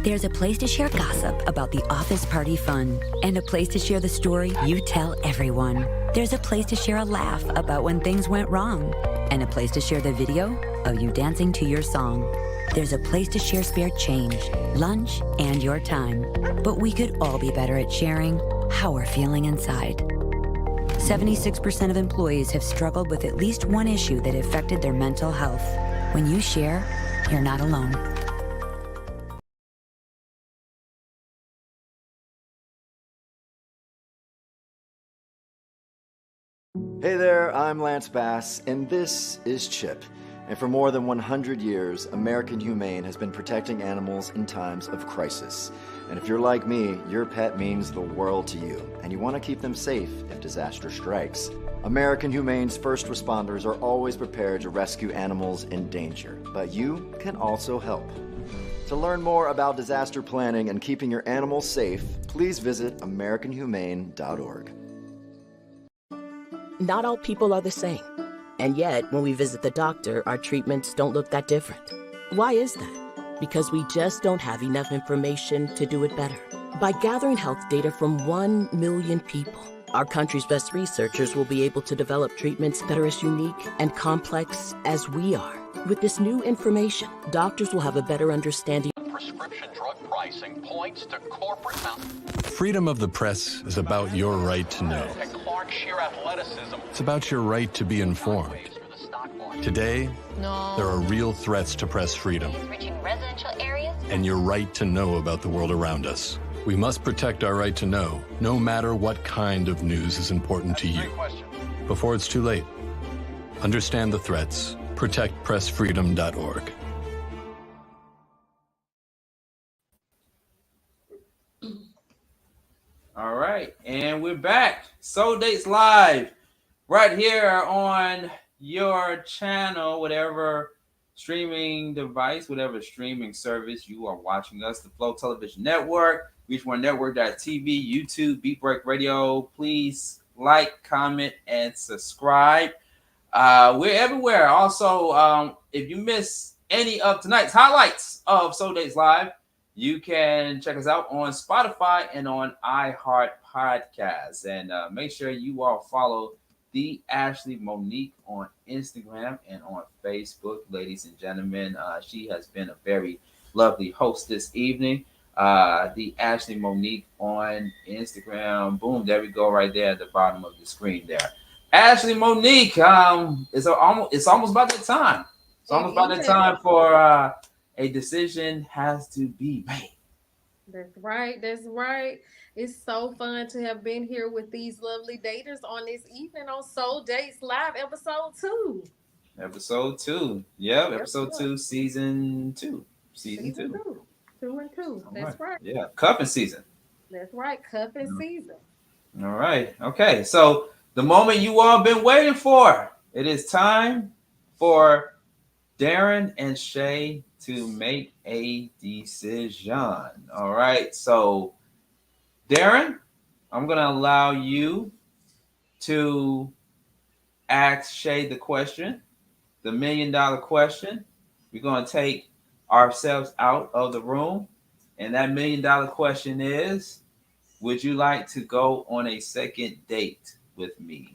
There's a place to share gossip about the office party fun, and a place to share the story you tell everyone. There's a place to share a laugh about when things went wrong, and a place to share the video of you dancing to your song. There's a place to share spare change, lunch, and your time. But we could all be better at sharing how we're feeling inside. 76% of employees have struggled with at least one issue that affected their mental health. When you share, you're not alone. Hey there, I'm Lance Bass, and this is Chip. And for more than 100 years, American Humane has been protecting animals in times of crisis. And if you're like me, your pet means the world to you, and you want to keep them safe if disaster strikes. American Humane's first responders are always prepared to rescue animals in danger, but you can also help. To learn more about disaster planning and keeping your animals safe, please visit AmericanHumane.org. Not all people are the same. And yet, when we visit the doctor, our treatments don't look that different. Why is that? Because we just don't have enough information to do it better. By gathering health data from 1 million people, our country's best researchers will be able to develop treatments that are as unique and complex as we are. With this new information, doctors will have a better understanding. Prescription drug pricing points to corporate Freedom of the press is about your right to know. and Clark sheer athleticism. It's about your right to be informed. Today, there are real threats to press freedom Reaching residential areas. and your right to know about the world around us. We must protect our right to know, no matter what kind of news is important to you. Before it's too late, understand the threats. ProtectPressFreedom.org. All right, and we're back. Soul Dates Live, right here on your channel, whatever streaming device, whatever streaming service you are watching us, the Flow Television Network, Reach1Network.tv, YouTube, Beat Break Radio. Please like, comment, and subscribe. We're everywhere. Also, if you miss any of tonight's highlights of Soul Dates Live, you can check us out on Spotify and on iHeart Podcasts. And make sure you all follow the Ashley Monique on Instagram and on Facebook, ladies and gentlemen. She has been a very lovely host this evening. The Ashley Monique on Instagram. Boom, there we go, right there at the bottom of the screen there. Ashley Monique, it's almost about that time. It's almost about that time for a decision has to be made. That's right. That's right. It's so fun to have been here with these lovely daters on this evening on Soul Dates Live, episode 2. Episode 2. Yep, episode 2, season 2. Season 2. 2 and 2. That's right. Yeah, cupping season. That's right. Cupping season. All right. Okay. So the moment you all been waiting for. It is time for Darren and Shay to make a decision. All right. So, Darren, I'm going to allow you to ask Shay the question, the $1 million question. We're going to take ourselves out of the room. And that $1 million question is, would you like to go on a second date with me?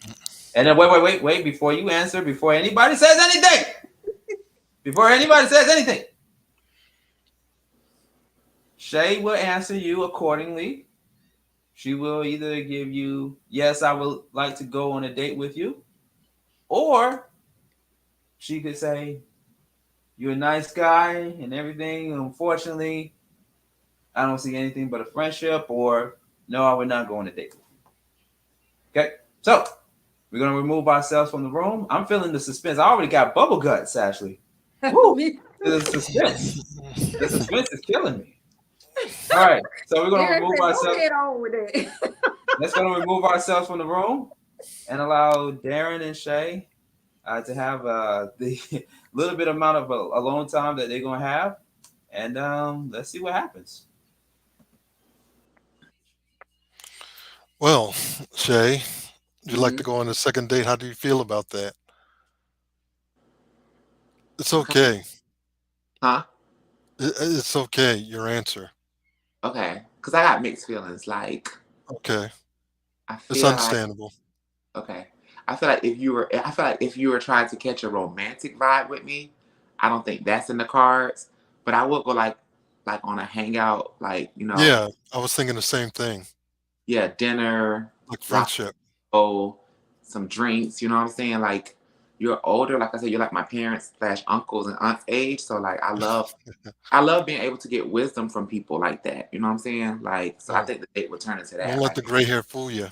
And then wait, before you answer, before anybody says anything. Shay will answer you accordingly. She will either give you, yes, I would like to go on a date with you. Or she could say, you're a nice guy and everything. Unfortunately, I don't see anything but a friendship. Or, no, I would not go on a date with you. Okay, so we're going to remove ourselves from the room. I'm feeling the suspense. I already got bubble guts, Ashley. Woo, the suspense. The suspense is killing me. All right, so we're going to remove ourselves. Let's go and remove ourselves from the room and allow Darren and Shay to have the little bit amount of alone time that they're going to have. And let's see what happens. Well, Shay, would you like to go on a second date? How do you feel about that? It's okay. Huh? It's okay, your answer. Okay, because I got mixed feelings. Like, okay, it's understandable. Okay, I feel like if you were trying to catch a romantic vibe with me, I don't think that's in the cards. But I would go like on a hangout, like, you know. Yeah, I was thinking the same thing. Yeah, dinner, like friendship. Oh, some drinks. You know what I'm saying? Like, you're older. Like I said, you're like my parents / uncles and aunts age. So like, I love being able to get wisdom from people like that. You know what I'm saying? Like, so I think the date would turn into that. Don't let the gray hair fool you.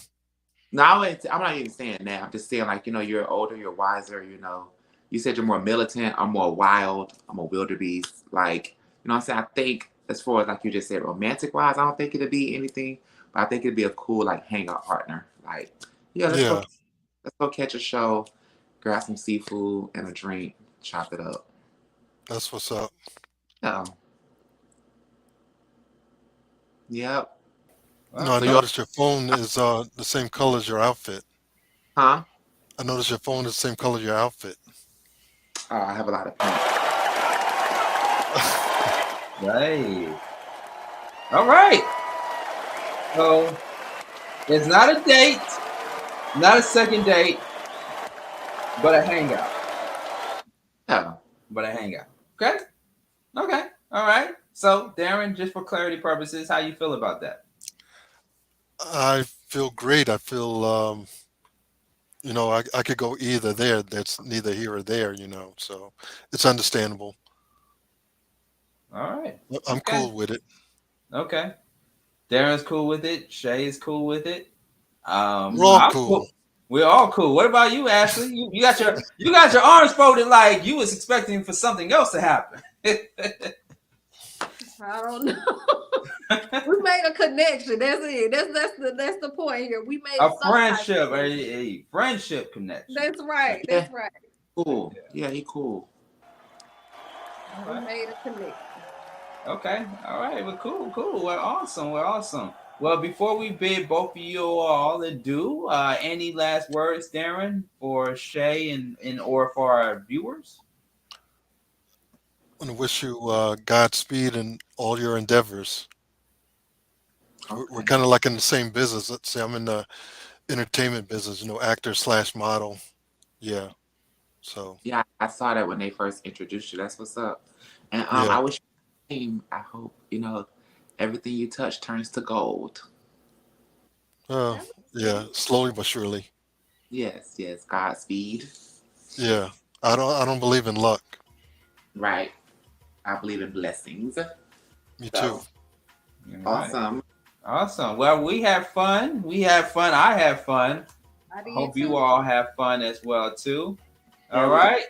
No, I'm not even saying that. I'm just saying, like, you know, you're older, you're wiser. You know, you said you're more militant. I'm more wild. I'm a wildebeest. Like, you know what I'm saying? I think as far as like you just said, romantic wise, I don't think it'd be anything. But I think it'd be a cool like hangout partner. Like, let's go catch a show. Grab some seafood and a drink, chop it up. That's what's up. Oh. Yep. No, I noticed your phone is the same color as your outfit. Huh? I noticed your phone is the same color as your outfit. Oh, I have a lot of pink. Right. All right. So it's not a date, not a second date, but a hangout. Oh. But a hangout. Okay. Okay. All right. So, Darren, just for clarity purposes, how you feel about that? I feel great. I feel, you know, I could go either there. That's neither here or there, you know. So it's understandable. All right. I'm cool with it. Okay. Darren's cool with it. Shay is cool with it. We're all cool. We're all cool. What about you, Ashley? You got your arms folded like you was expecting for something else to happen. I don't know. We made a connection. That's it. That's the point here. We made a friendship, a friendship connection. That's right. That's right. Cool. Yeah, he cool. We made a connection. Okay. All right. Well, cool. We're awesome. Well, before we bid both of you all adieu, any last words, Darren, for Shay and or for our viewers? I want to wish you Godspeed in all your endeavors. Okay. We're kind of like in the same business. Let's say I'm in the entertainment business, actor / model. Yeah. So. Yeah, I saw that when they first introduced you. That's what's up. And I wish you, I hope, everything you touch turns to gold. Yeah, slowly but surely. Yes, Godspeed. Yeah. I don't believe in luck. Right. I believe in blessings. Me too. Awesome. Awesome. Well, we have fun. I have fun. I hope you all have fun as well too. All right.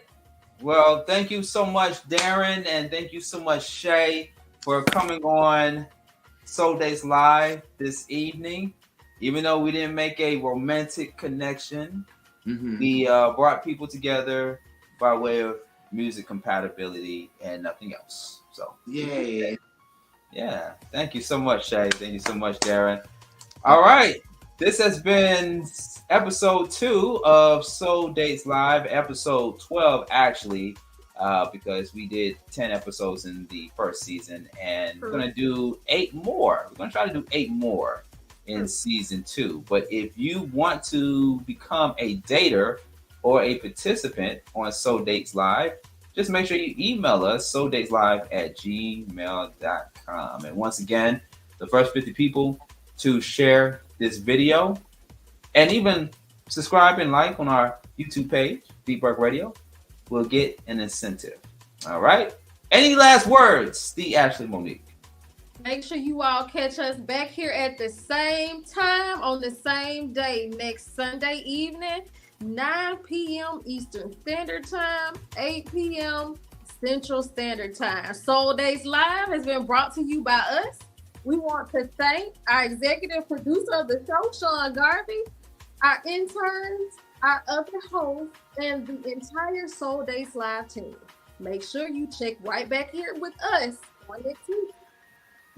Well, thank you so much, Darren, and thank you so much, Shay, for coming on Soul Dates Live this evening. Even though we didn't make a romantic connection, we brought people together by way of music compatibility and nothing else. So, yay. Yeah. Thank you so much, Shay. Thank you so much, Darren. All right. This has been episode 2 of Soul Dates Live, episode 12, actually, because we did 10 episodes in the first season, and we're going to do 8 more. We're going to try to do 8 more in season 2. But if you want to become a dater or a participant on Soul Dates Live, just make sure you email us, souldateslive@gmail.com. And once again, the first 50 people to share this video and even subscribe and like on our YouTube page, BEATBREAKRADIO, will get an incentive. All right. Any last words, the Ashley Monique? Make sure you all catch us back here at the same time on the same day next Sunday evening, 9 p.m. Eastern Standard Time, 8 p.m. Central Standard Time. Soul Dates Live has been brought to you by us. We want to thank our executive producer of the show, Sean Garvey, our interns, our other hosts, and the entire Soul Dates Live team. Make sure you check right back here with us on next week.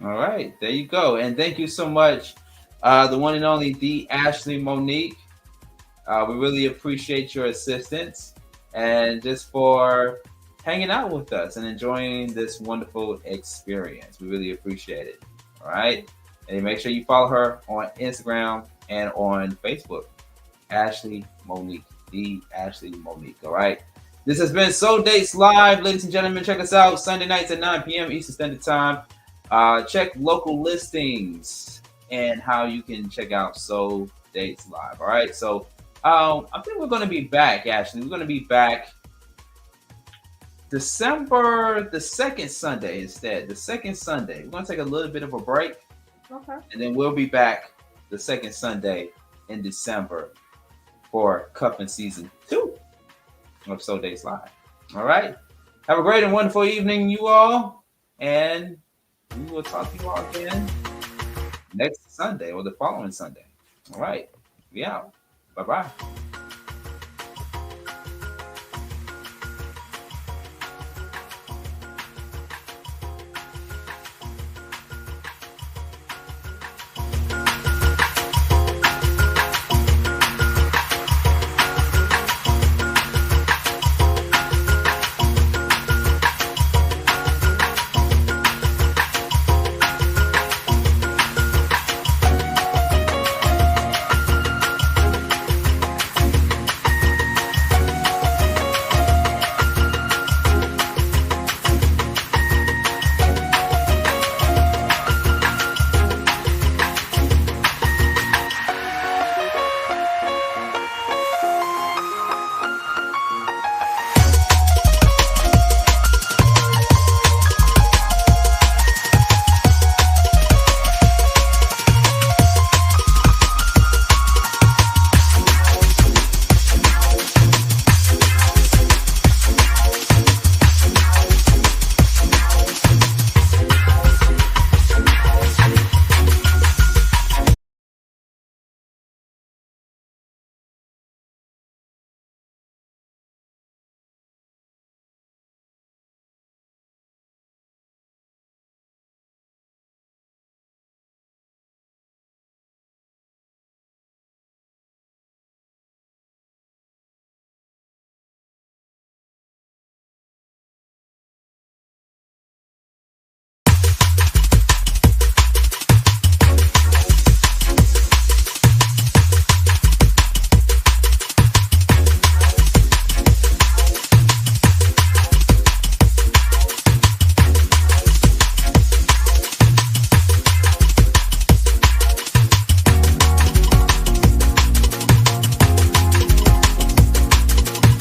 All right, there you go. And thank you so much, the one and only, the Ashley Monique. We really appreciate your assistance and just for hanging out with us and enjoying this wonderful experience. We really appreciate it. All right. And make sure you follow her on Instagram and on Facebook. Ashley Monique. The Ashley Monique. All right. This has been Soul Dates Live. Ladies and gentlemen, check us out Sunday nights at 9 p.m. Eastern Standard Time. Check local listings and how you can check out Soul Dates Live. All right. So I think we're going to be back, Ashley. We're going to be back December the 2nd Sunday instead. The 2nd Sunday. We're going to take a little bit of a break. Okay. And then we'll be back the 2nd Sunday in December for Cuffing Season 2 of Soul Dates Live. All right. Have a great and wonderful evening, you all. And we will talk to you all again next Sunday or the following Sunday. All right. We out. Bye-bye.